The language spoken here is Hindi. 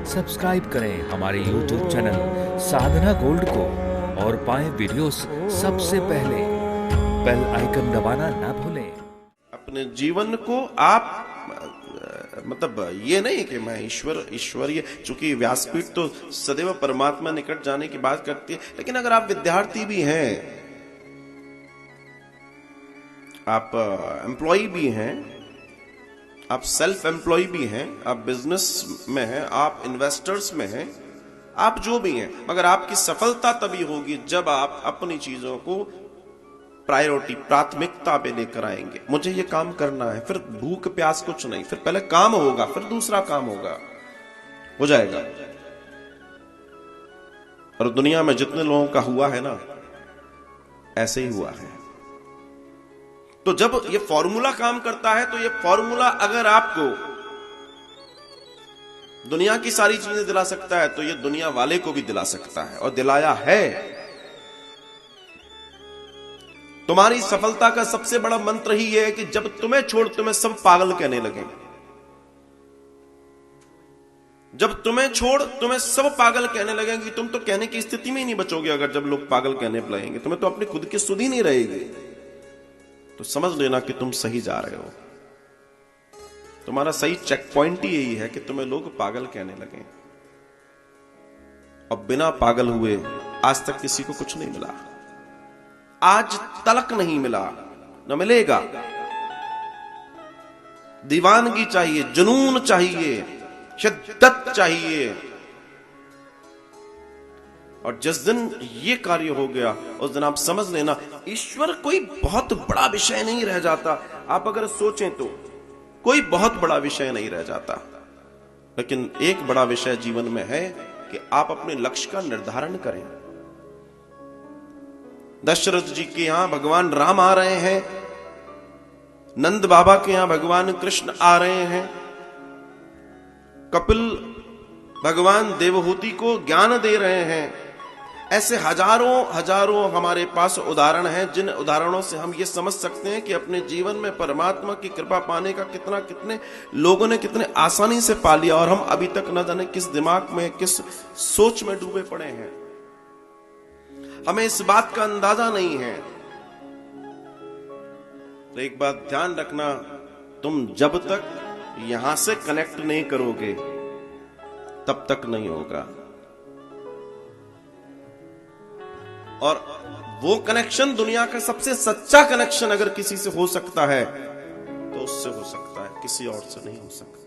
सब्सक्राइब करें हमारे YouTube चैनल साधना गोल्ड को और पाएं वीडियोस सबसे पहले। बेल आइकन दबाना ना भूलें। अपने जीवन को आप मतलब ये नहीं कि मैं ईश्वरीय, चूंकि व्यासपीठ तो सदैव परमात्मा निकट जाने की बात करती है, लेकिन अगर आप विद्यार्थी भी हैं, आप एम्प्लॉय भी हैं, आप सेल्फ एम्प्लॉय भी हैं, आप बिजनेस में हैं, आप इन्वेस्टर्स में हैं, आप जो भी हैं, मगर आपकी सफलता तभी होगी जब आप अपनी चीजों को प्रायोरिटी, प्राथमिकता पे लेकर आएंगे। मुझे ये काम करना है, फिर भूख प्यास कुछ नहीं, फिर पहले काम होगा, फिर दूसरा काम होगा, हो जाएगा। और दुनिया में जितने लोगों का हुआ है ना, ऐसे ही हुआ है। तो जब ये फॉर्मूला काम करता है, तो ये फॉर्मूला अगर आपको दुनिया की सारी चीजें दिला सकता है, तो ये दुनिया वाले को भी दिला सकता है, और दिलाया है। तुम्हारी सफलता का सबसे बड़ा मंत्र ही है कि जब तुम्हें छोड़ तुम्हें सब पागल कहने लगे, जब तुम्हें छोड़ तुम्हें सब पागल कहने लगेंगे, तुम तो कहने की स्थिति में ही नहीं बचोगे। अगर जब लोग पागल कहने लगेंगे, तुम्हें तो अपनी खुद की सुध ही नहीं रहेगी। तो समझ लेना कि तुम सही जा रहे हो। तुम्हारा सही चेक पॉइंट ही यही है कि तुम्हें लोग पागल कहने लगे। और बिना पागल हुए आज तक किसी को कुछ नहीं मिला, आज तलक नहीं मिला, न मिलेगा। दीवानगी चाहिए, जुनून चाहिए, शिद्दत चाहिए। और जिस दिन ये कार्य हो गया, उस दिन आप समझ लेना ईश्वर कोई बहुत बड़ा विषय नहीं रह जाता। आप अगर सोचें तो कोई बहुत बड़ा विषय नहीं रह जाता, लेकिन एक बड़ा विषय जीवन में है कि आप अपने लक्ष्य का निर्धारण करें। दशरथ जी के यहां भगवान राम आ रहे हैं, नंद बाबा के यहां भगवान कृष्ण आ रहे हैं, कपिल भगवान देवहूति को ज्ञान दे रहे हैं। ऐसे हजारों हजारों हमारे पास उदाहरण हैं, जिन उदाहरणों से हम ये समझ सकते हैं कि अपने जीवन में परमात्मा की कृपा पाने का कितने लोगों ने कितने आसानी से पा लिया, और हम अभी तक न जाने किस दिमाग में, किस सोच में डूबे पड़े हैं। हमें इस बात का अंदाजा नहीं है। तो एक बात ध्यान रखना, तुम जब तक यहां से कनेक्ट नहीं करोगे तब तक नहीं होगा। और वो कनेक्शन, दुनिया का सबसे सच्चा कनेक्शन अगर किसी से हो सकता है तो उससे हो सकता है, किसी और से नहीं हो सकता।